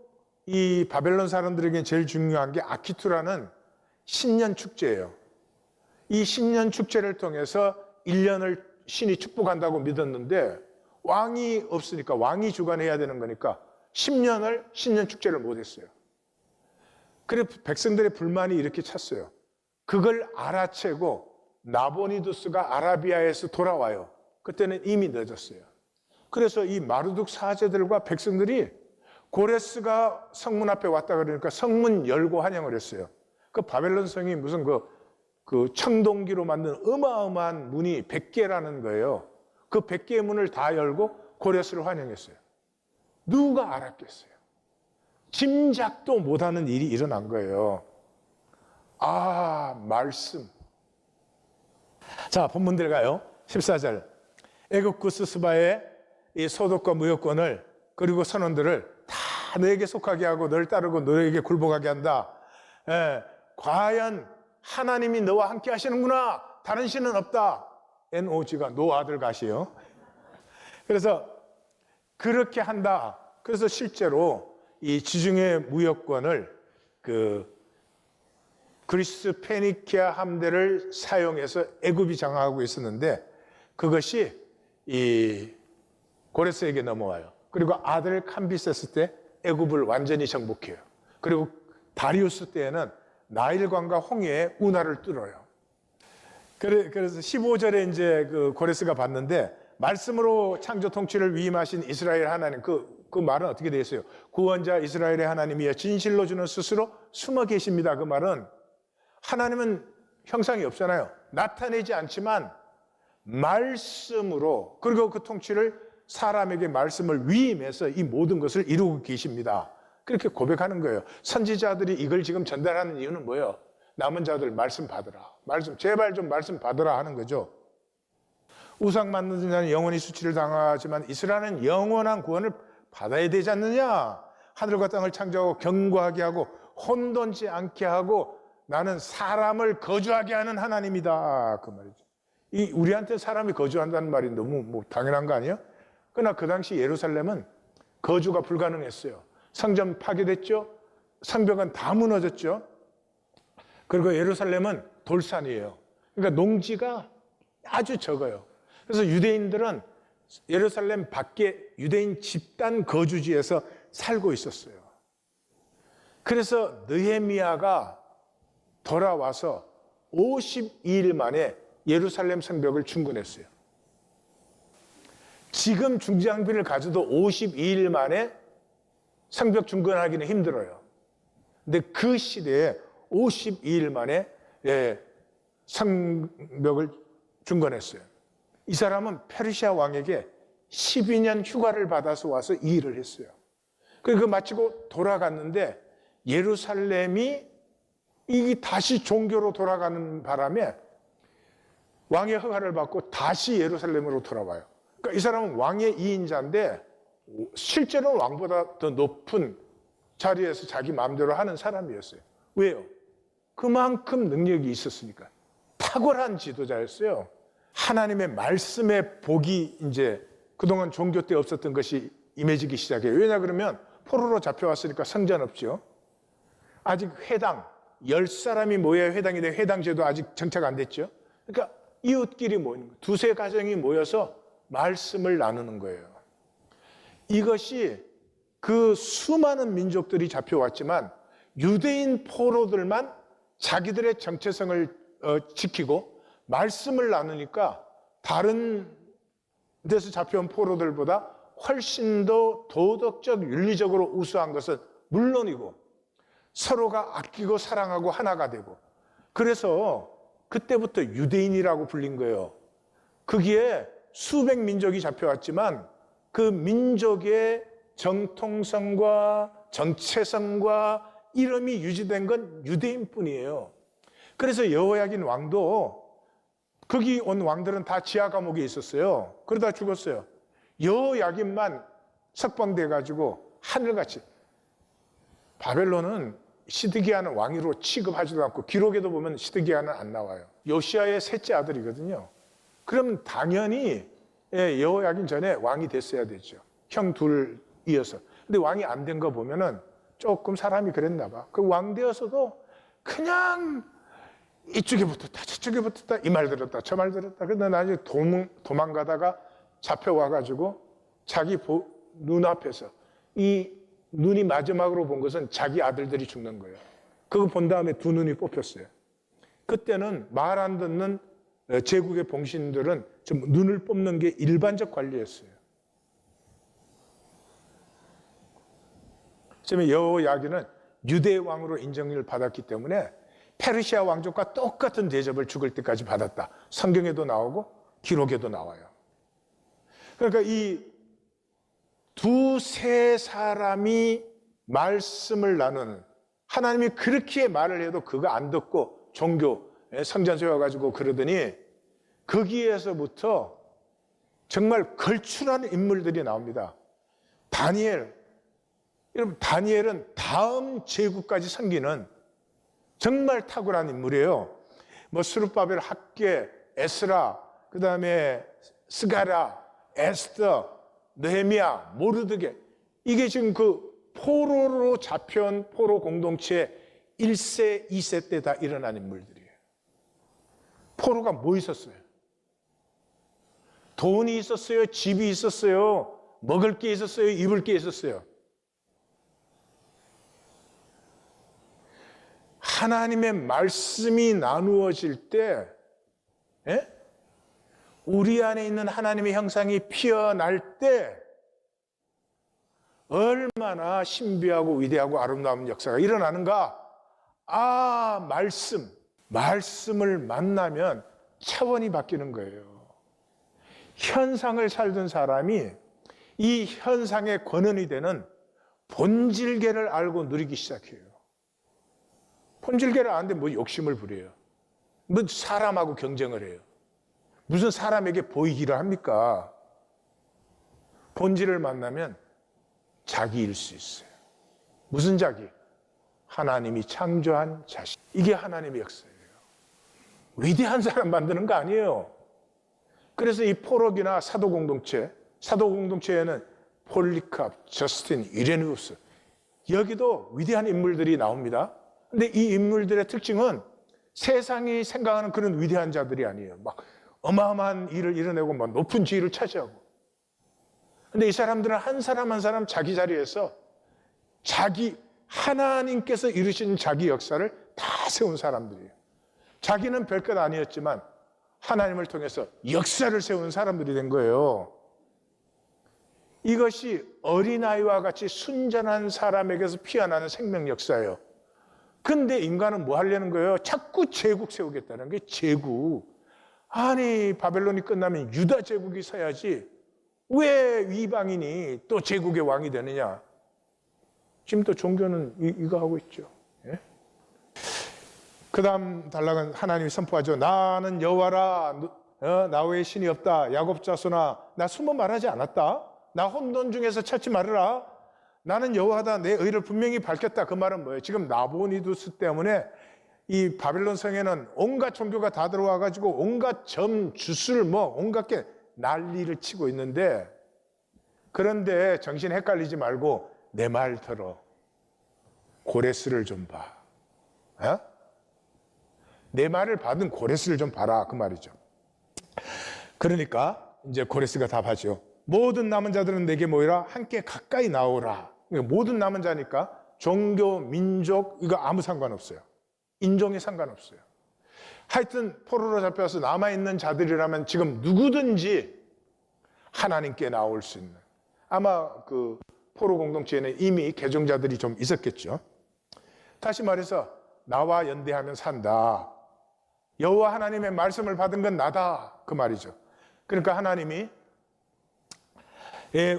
이 바벨론 사람들에게 제일 중요한 게 아키투라는 신년 축제예요. 이 신년 축제를 통해서 1년을 신이 축복한다고 믿었는데 왕이 없으니까 왕이 주관해야 되는 거니까 10년을 신년 축제를 못했어요. 그래서 백성들의 불만이 이렇게 찼어요. 그걸 알아채고 나보니두스가 아라비아에서 돌아와요. 그때는 이미 늦었어요. 그래서 이 마르둑 사제들과 백성들이 고레스가 성문 앞에 왔다 그러니까 성문 열고 환영을 했어요. 그 바벨론 성이 무슨 그 청동기로 만든 어마어마한 문이 100개라는 거예요. 그 100개의 문을 다 열고 고레스를 환영했어요. 누가 알았겠어요? 짐작도 못하는 일이 일어난 거예요. 말씀. 자, 본문 들어가요. 14절. 애굽 스바의 이 소득과 무역권을 그리고 선원들을 다 너에게 속하게 하고 너를 따르고 너에게 굴복하게 한다. 과연 하나님이 너와 함께 하시는구나. 다른 신은 없다. NOG가 노 아들 가시요. 그래서 그렇게 한다. 그래서 실제로 이 지중해 무역권을 그리스 페니키아 함대를 사용해서 애굽이 장악하고 있었는데 그것이 이 고레스에게 넘어와요. 그리고 아들 캄비세스 때 애굽을 완전히 정복해요. 그리고 다리우스 때에는 나일강과 홍해에 운하를 뚫어요. 그래서 15절에 이제 그 고레스가 봤는데 말씀으로 창조 통치를 위임하신 이스라엘 하나님, 그 말은 어떻게 되어 있어요? 구원자 이스라엘의 하나님이여 진실로 주는 스스로 숨어 계십니다. 그 말은 하나님은 형상이 없잖아요. 나타내지 않지만 말씀으로, 그리고 그 통치를 사람에게 말씀을 위임해서 이 모든 것을 이루고 계십니다. 그렇게 고백하는 거예요. 선지자들이 이걸 지금 전달하는 이유는 뭐예요? 남은 자들 말씀 받으라. 제발 좀 말씀 받으라 하는 거죠. 우상 만드는 자는 영원히 수치를 당하지만 이스라엘은 영원한 구원을 받아야 되지 않느냐? 하늘과 땅을 창조하고 견고하게 하고 혼돈치 않게 하고 나는 사람을 거주하게 하는 하나님이다. 그 말이죠. 이 우리한테 사람이 거주한다는 말이 너무 당연한 거 아니에요? 그러나 그 당시 예루살렘은 거주가 불가능했어요. 성전 파괴됐죠. 성벽은 다 무너졌죠. 그리고 예루살렘은 돌산이에요. 그러니까 농지가 아주 적어요. 그래서 유대인들은 예루살렘 밖에 유대인 집단 거주지에서 살고 있었어요. 그래서 느헤미야가 돌아와서 52일 만에 예루살렘 성벽을 중건했어요. 지금 중장비를 가져도 52일 만에 성벽 중건하기는 힘들어요. 근데 그 시대에 52일 만에 성벽을 중건했어요. 이 사람은 페르시아 왕에게 12년 휴가를 받아서 와서 이 일을 했어요. 그리고 마치고 돌아갔는데 예루살렘이 이게 다시 종교로 돌아가는 바람에 왕의 허가를 받고 다시 예루살렘으로 돌아와요. 그러니까 이 사람은 왕의 2인자인데 실제로는 왕보다 더 높은 자리에서 자기 마음대로 하는 사람이었어요. 왜요? 그만큼 능력이 있었으니까. 탁월한 지도자였어요. 하나님의 말씀의 복이 이제 그동안 종교 때 없었던 것이 임해지기 시작해요. 왜냐 그러면 포로로 잡혀왔으니까 성전 없죠. 아직 회당, 10사람이 모여야 회당이 돼. 회당제도 아직 정착 안 됐죠. 그러니까 이웃끼리 모이는 거예요. 두세 가정이 모여서 말씀을 나누는 거예요. 이것이 그 수많은 민족들이 잡혀왔지만 유대인 포로들만 자기들의 정체성을 지키고 말씀을 나누니까 다른 데서 잡혀온 포로들보다 훨씬 더 도덕적, 윤리적으로 우수한 것은 물론이고 서로가 아끼고 사랑하고 하나가 되고 그래서 그때부터 유대인이라고 불린 거예요. 거기에 수백 민족이 잡혀왔지만 그 민족의 정통성과 정체성과 이름이 유지된 건 유대인뿐이에요. 그래서 여호야긴 왕도 거기 온 왕들은 다 지하 감옥에 있었어요. 그러다 죽었어요. 여호야긴만 석방돼가지고 하늘같이. 바벨론은 시드기야는 왕위로 취급하지도 않고 기록에도 보면 시드기야는 안 나와요. 요시야의 셋째 아들이거든요. 그럼 당연히 여호야긴 전에 왕이 됐어야 되죠. 형 둘 이어서. 근데 왕이 안 된 거 보면은 조금 사람이 그랬나 봐. 그 왕 되어서도 그냥 이쪽에 붙었다 저쪽에 붙었다 이 말 들었다 저 말 들었다. 그런데 나중에 도망가다가 잡혀와가지고 자기 눈앞에서 이 눈이 마지막으로 본 것은 자기 아들들이 죽는 거예요. 그거 본 다음에 두 눈이 뽑혔어요. 그때는 말 안 듣는 제국의 봉신들은 좀 눈을 뽑는 게 일반적 관리였어요. 그러면 여호야긴은 유대 왕으로 인정을 받았기 때문에 페르시아 왕족과 똑같은 대접을 죽을 때까지 받았다. 성경에도 나오고 기록에도 나와요. 그러니까 이 두세 사람이 말씀을 나누는, 하나님이 그렇게 말을 해도 그거 안 듣고 종교 성전 세워가지고 그러더니 거기에서부터 정말 걸출한 인물들이 나옵니다. 다니엘. 여러분, 다니엘은 다음 제국까지 섬기는 정말 탁월한 인물이에요. 뭐 스룹바벨, 학계, 에스라, 그 다음에 스가랴, 에스더, 느헤미야, 모르드게, 이게 지금 그 포로로 잡혀온 포로 공동체 1세, 2세 때 다 일어난 인물들이에요. 포로가 뭐 있었어요? 돈이 있었어요? 집이 있었어요? 먹을 게 있었어요? 입을 게 있었어요? 하나님의 말씀이 나누어질 때 우리 안에 있는 하나님의 형상이 피어날 때 얼마나 신비하고 위대하고 아름다운 역사가 일어나는가. 아, 말씀을 만나면 차원이 바뀌는 거예요. 현상을 살던 사람이 이 현상의 권원이 되는 본질계를 알고 누리기 시작해요. 본질계를 아는데 뭐 욕심을 부려요. 뭐 사람하고 경쟁을 해요. 무슨 사람에게 보이기를 합니까? 본질을 만나면 자기일 수 있어요. 무슨 자기? 하나님이 창조한 자신. 이게 하나님의 역사예요. 위대한 사람 만드는 거 아니에요. 그래서 이 포럭이나 사도 공동체에는 폴리캅, 저스틴, 이레니우스, 여기도 위대한 인물들이 나옵니다. 근데 이 인물들의 특징은 세상이 생각하는 그런 위대한 자들이 아니에요. 막 어마어마한 일을 이뤄내고 막 높은 지위를 차지하고. 근데 이 사람들은 한 사람 한 사람 자기 자리에서 하나님께서 이루신 자기 역사를 다 세운 사람들이에요. 자기는 별것 아니었지만 하나님을 통해서 역사를 세운 사람들이 된 거예요. 이것이 어린아이와 같이 순전한 사람에게서 피어나는 생명 역사예요. 근데 인간은 뭐 하려는 거예요? 자꾸 제국 세우겠다는 게 제국. 아니, 바벨론이 끝나면 유다 제국이 서야지 왜 이방인이 또 제국의 왕이 되느냐? 지금 또 종교는 이거 하고 있죠. 예? 그 다음 단락은 하나님이 선포하죠. 나는 여호와라, 나 외에 신이 없다. 야곱 자손아, 나 숨어 말하지 않았다. 나 혼돈 중에서 찾지 말으라. 나는 여호와다. 내 의를 분명히 밝혔다. 그 말은 뭐예요? 지금 나보니두스 때문에 이 바벨론 성에는 온갖 종교가 다 들어와가지고 온갖 점, 주술, 온갖 게 난리를 치고 있는데, 그런데 정신 헷갈리지 말고 내 말 들어. 고레스를 좀 봐. 어? 내 말을 받은 고레스를 좀 봐라. 그 말이죠. 그러니까 이제 고레스가 답하죠. 모든 남은 자들은 내게 모이라. 함께 가까이 나오라. 모든 남은 자니까 종교, 민족 이거 아무 상관없어요. 인종에 상관없어요. 하여튼 포로로 잡혀서 남아있는 자들이라면 지금 누구든지 하나님께 나올 수 있는, 아마 그 포로 공동체에는 이미 개종자들이 좀 있었겠죠. 다시 말해서 나와 연대하면 산다. 여호와 하나님의 말씀을 받은 건 나다. 그 말이죠. 그러니까 하나님이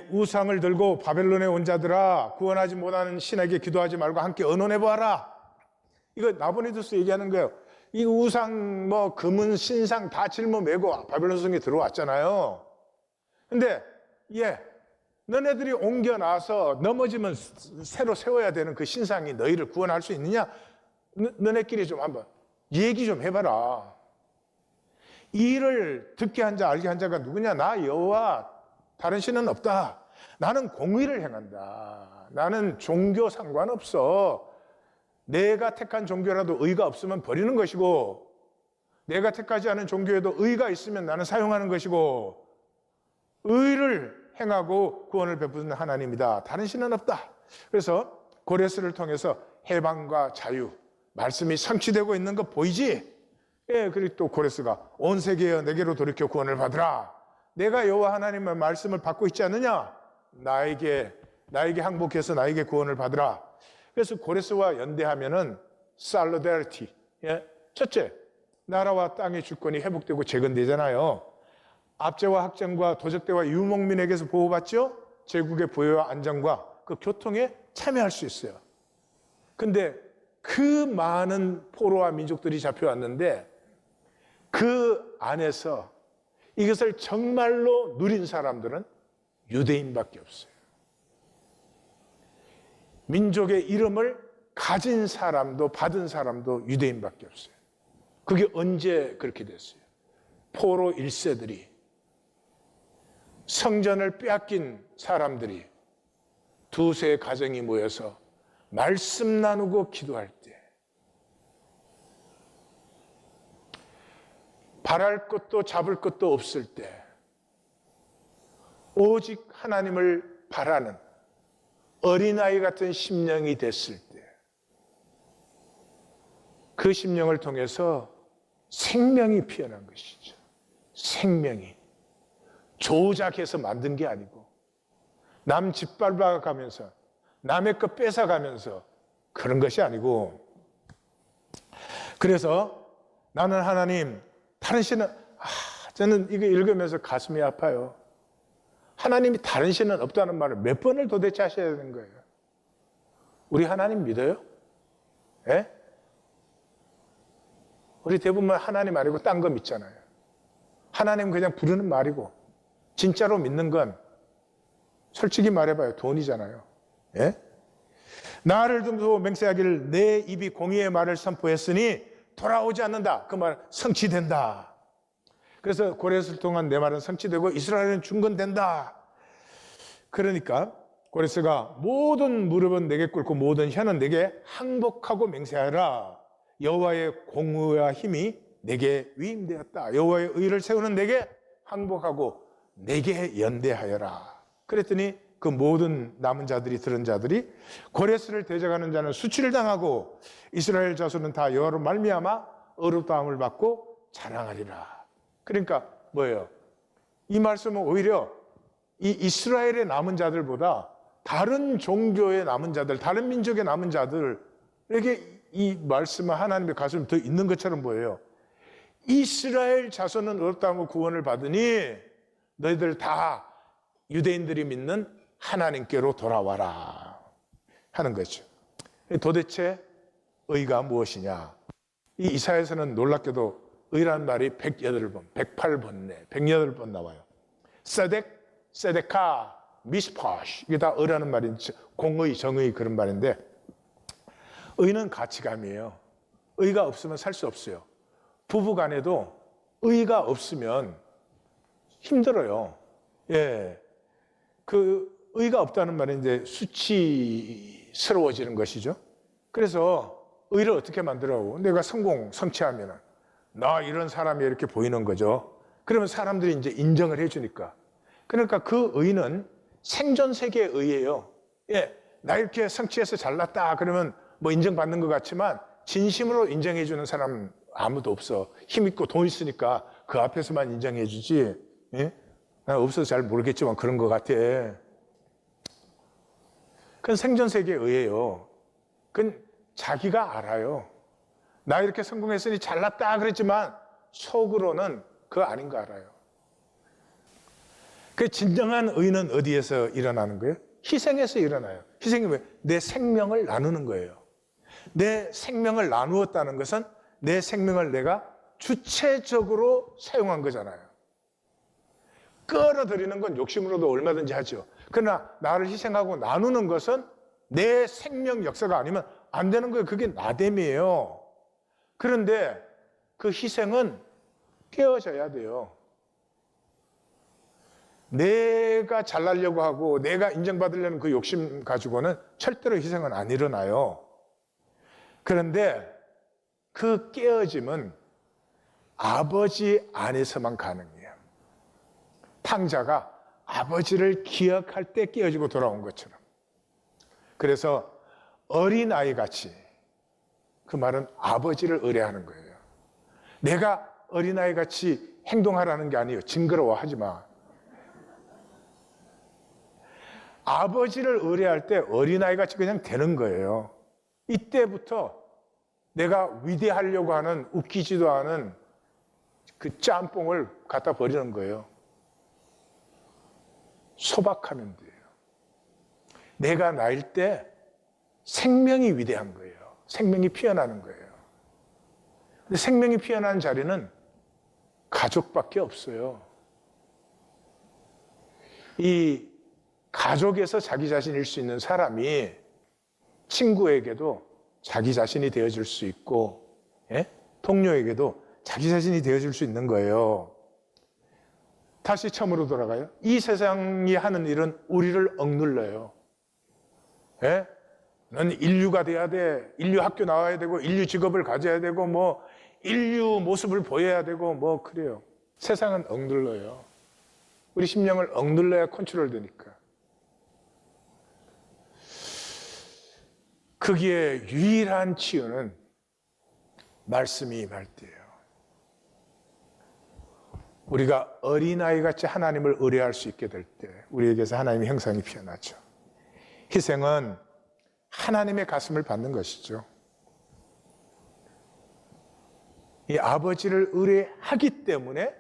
우상을 들고 바벨론에 온 자들아, 구원하지 못하는 신에게 기도하지 말고 함께 의논해 보아라. 이거 나보니두스 얘기하는 거예요. 이 우상 금은 신상 다 짊어매고 바벨론 성에 들어왔잖아요. 근데 너네들이 옮겨놔서 넘어지면 새로 세워야 되는 그 신상이 너희를 구원할 수 있느냐? 너네끼리 좀 한번 얘기 좀 해봐라. 이 일을 듣게 한 자 알게 한 자가 누구냐? 나 여호와, 다른 신은 없다. 나는 공의를 행한다. 나는 종교 상관없어. 내가 택한 종교라도 의가 없으면 버리는 것이고, 내가 택하지 않은 종교에도 의가 있으면 나는 사용하는 것이고, 의를 행하고 구원을 베푸는 하나님이다. 다른 신은 없다. 그래서 고레스를 통해서 해방과 자유, 말씀이 성취되고 있는 거 보이지? 그리고 또 고레스가 온 세계여 내게로 돌이켜 구원을 받으라. 내가 여호와 하나님의 말씀을 받고 있지 않느냐? 나에게 항복해서 나에게 구원을 받으라. 그래서 고레스와 연대하면은 살로데리티. 첫째, 나라와 땅의 주권이 회복되고 재건되잖아요. 압제와 학정과 도적대와 유목민에게서 보호받죠? 제국의 부여와 안정과 그 교통에 참여할 수 있어요. 근데 그 많은 포로와 민족들이 잡혀왔는데 그 안에서 이것을 정말로 누린 사람들은 유대인밖에 없어요. 민족의 이름을 가진 사람도 받은 사람도 유대인밖에 없어요. 그게 언제 그렇게 됐어요? 포로 1세들이, 성전을 빼앗긴 사람들이 두세 가정이 모여서 말씀 나누고 기도할 때, 바랄 것도 잡을 것도 없을 때 오직 하나님을 바라는 어린아이 같은 심령이 됐을 때, 그 심령을 통해서 생명이 피어난 것이죠. 생명이 조작해서 만든 게 아니고, 남 짓밟아가면서 남의 것 뺏어가면서 그런 것이 아니고, 그래서 나는 하나님, 다른 신은, 저는 이거 읽으면서 가슴이 아파요. 하나님이 다른 신은 없다는 말을 몇 번을 도대체 하셔야 되는 거예요. 우리 하나님 믿어요? 예? 우리 대부분 하나님 아니고 딴 거 믿잖아요. 하나님 그냥 부르는 말이고, 진짜로 믿는 건 솔직히 말해봐요. 돈이잖아요. 예? 나를 두고 맹세하기를 내 입이 공의의 말을 선포했으니 돌아오지 않는다. 그 말 성취된다. 그래서 고레스를 통한 내 말은 성취되고 이스라엘은 중건된다. 그러니까 고레스가 모든 무릎은 내게 꿇고 모든 혀는 내게 항복하고 맹세하라. 여호와의 공의와 힘이 내게 위임되었다. 여호와의 의를 세우는 내게 항복하고 내게 연대하여라. 그랬더니 그 모든 남은 자들이 들은 자들이 고레스를 대적하는 자는 수치를 당하고 이스라엘 자손은 다 여호와로 말미암아 의롭다함을 받고 자랑하리라. 그러니까 뭐예요? 이 말씀은 오히려 이 이스라엘의 남은 자들보다 다른 종교의 남은 자들, 다른 민족의 남은 자들에게 이 말씀은 하나님의 가슴이 더 있는 것처럼 보여요. 이스라엘 자손은 의롭다함과 구원을 받으니 너희들 다 유대인들이 믿는 하나님께로 돌아와라 하는 거죠. 도대체 의가 무엇이냐? 이 이사야서는 놀랍게도 의라는 말이 108번, 108번네, 108번 나와요. 세덱, 세데카, 미스파시, 이게 다 의라는 말인지 공의, 정의 그런 말인데, 의는 가치감이에요. 의가 없으면 살 수 없어요. 부부 간에도 의가 없으면 힘들어요. 예. 그 의가 없다는 말은 이제 수치스러워지는 것이죠. 그래서 의를 어떻게 만들어? 내가 성취하면 나 이런 사람이 이렇게 보이는 거죠. 그러면 사람들이 이제 인정을 해주니까. 그러니까 그 의는 생존 세계의 의예요. 예, 나 이렇게 성취해서 잘났다 그러면 뭐 인정받는 것 같지만 진심으로 인정해주는 사람 아무도 없어. 힘 있고 돈 있으니까 그 앞에서만 인정해주지. 예? 나 없어서 잘 모르겠지만 그런 것 같아. 그건 생존 세계의 의예요. 그건 자기가 알아요. 나 이렇게 성공했으니 잘났다 그랬지만 속으로는 그거 아닌 거 알아요. 그 진정한 의는 어디에서 일어나는 거예요? 희생에서 일어나요. 희생이 왜? 내 생명을 나누는 거예요. 내 생명을 나누었다는 것은 내 생명을 내가 주체적으로 사용한 거잖아요. 끌어들이는 건 욕심으로도 얼마든지 하죠. 그러나 나를 희생하고 나누는 것은 내 생명 역사가 아니면 안 되는 거예요. 그게 나됨이에요. 그런데 그 희생은 깨어져야 돼요. 내가 잘나려고 하고 내가 인정받으려는 그 욕심 가지고는 절대로 희생은 안 일어나요. 그런데 그 깨어짐은 아버지 안에서만 가능해요. 탕자가 아버지를 기억할 때 깨어지고 돌아온 것처럼. 그래서 어린아이 같이, 그 말은 아버지를 의뢰하는 거예요. 내가 어린아이 같이 행동하라는 게 아니에요. 징그러워하지 마. 아버지를 의뢰할 때 어린아이 같이 그냥 되는 거예요. 이때부터 내가 위대하려고 하는 웃기지도 않은 그 짬뽕을 갖다 버리는 거예요. 소박하면 돼요. 내가 나일 때 생명이 위대한 거예요. 생명이 피어나는 거예요. 근데 생명이 피어나는 자리는 가족밖에 없어요. 이 가족에서 자기 자신일 수 있는 사람이 친구에게도 자기 자신이 되어줄 수 있고, 예? 동료에게도 자기 자신이 되어줄 수 있는 거예요. 다시 처음으로 돌아가요. 이 세상이 하는 일은 우리를 억눌러요. 예? 넌 인류가 돼야 돼. 인류 학교 나와야 되고, 인류 직업을 가져야 되고, 뭐, 인류 모습을 보여야 되고, 뭐, 그래요. 세상은 억눌러요. 우리 심령을 억눌러야 컨트롤 되니까. 거기에 유일한 치유는 말씀이 임할 때예요. 우리가 어린아이같이 하나님을 의뢰할 수 있게 될 때 우리에게서 하나님의 형상이 피어나죠. 희생은 하나님의 가슴을 받는 것이죠. 이 아버지를 의뢰하기 때문에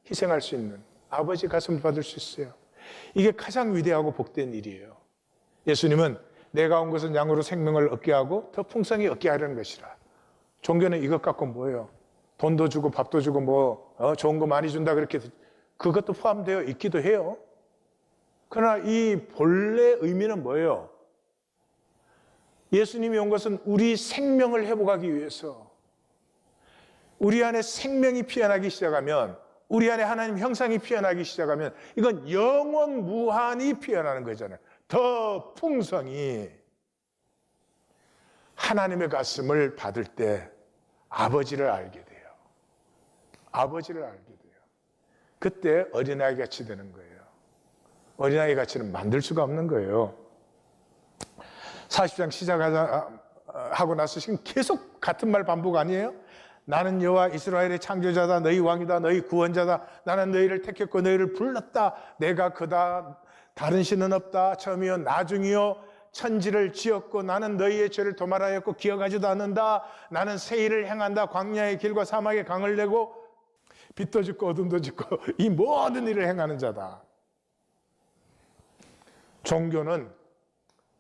희생할 수 있는 아버지 가슴을 받을 수 있어요. 이게 가장 위대하고 복된 일이에요. 예수님은 내가 온 것은 양으로 생명을 얻게 하고 더 풍성히 얻게 하려는 것이라. 종교는 이것 갖고 뭐예요? 돈도 주고 밥도 주고 뭐 좋은 거 많이 준다 그렇게 그것도 포함되어 있기도 해요. 그러나 이 본래 의미는 뭐예요? 예수님이 온 것은 우리 생명을 회복하기 위해서, 우리 안에 생명이 피어나기 시작하면, 우리 안에 하나님 형상이 피어나기 시작하면 이건 영원 무한히 피어나는 거잖아요. 더 풍성히. 하나님의 가슴을 받을 때 아버지를 알게 돼요. 아버지를 알게 돼요. 그때 어린아이 같이 되는 거예요. 어린아이 같이는 만들 수가 없는 거예요. 40장 시작하고 나서 지금 계속 같은 말 반복 아니에요? 나는 여호와 이스라엘의 창조자다. 너희 왕이다. 너희 구원자다. 나는 너희를 택했고 너희를 불렀다. 내가 그다. 다른 신은 없다. 처음이요 나중이요 천지를 지었고 나는 너희의 죄를 도말하였고 기억하지도 않는다. 나는 새 일을 행한다. 광야의 길과 사막의 강을 내고 빛도 짓고 어둠도 짓고 이 모든 일을 행하는 자다. 종교는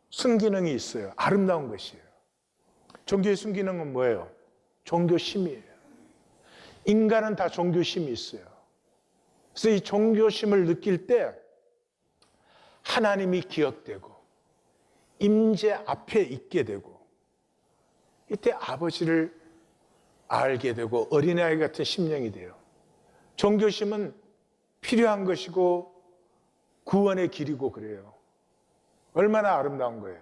순기능이 있어요. 아름다운 것이에요. 종교의 순기능은 뭐예요? 종교심이에요. 인간은 다 종교심이 있어요. 그래서 이 종교심을 느낄 때 하나님이 기억되고 임재 앞에 있게 되고 이때 아버지를 알게 되고 어린아이 같은 심령이 돼요. 종교심은 필요한 것이고 구원의 길이고 그래요. 얼마나 아름다운 거예요.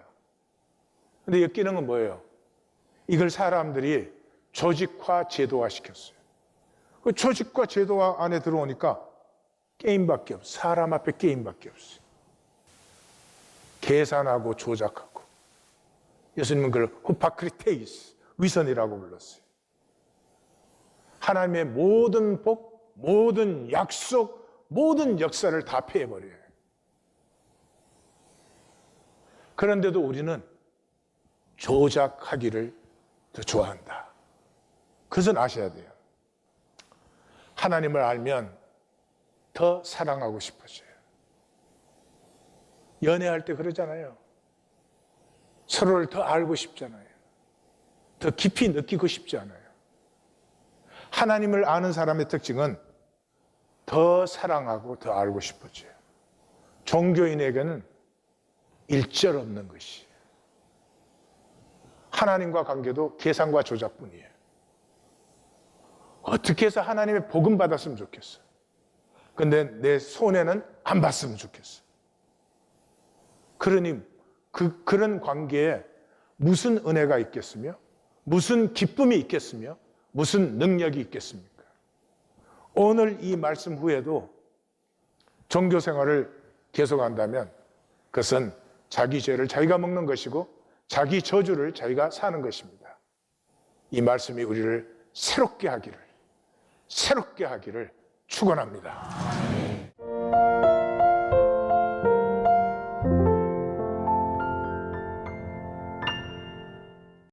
근데 엮이는 뭐예요? 이걸 사람들이 조직화, 제도화 시켰어요. 그 조직과 제도화 안에 들어오니까 게임밖에 없어요. 사람 앞에 게임밖에 없어요. 계산하고 조작하고. 예수님은 그걸 후파크리테이스, 위선이라고 불렀어요. 하나님의 모든 복, 모든 약속, 모든 역사를 다 폐해버려요. 그런데도 우리는 조작하기를 더 좋아한다. 그것은 아셔야 돼요. 하나님을 알면 더 사랑하고 싶어져요. 연애할 때 그러잖아요. 서로를 더 알고 싶잖아요. 더 깊이 느끼고 싶지 않아요. 하나님을 아는 사람의 특징은 더 사랑하고 더 알고 싶어져요. 종교인에게는 일절 없는 것이에요. 하나님과 관계도 계산과 조작뿐이에요. 어떻게 해서 하나님의 복음 받았으면 좋겠어. 근데 내 손해는 안 봤으면 좋겠어. 그러니 그런 관계에 무슨 은혜가 있겠으며 무슨 기쁨이 있겠으며 무슨 능력이 있겠습니까? 오늘 이 말씀 후에도 종교 생활을 계속한다면 그것은 자기 죄를 자기가 먹는 것이고 자기 저주를 자기가 사는 것입니다. 이 말씀이 우리를 새롭게 하기를 축원합니다.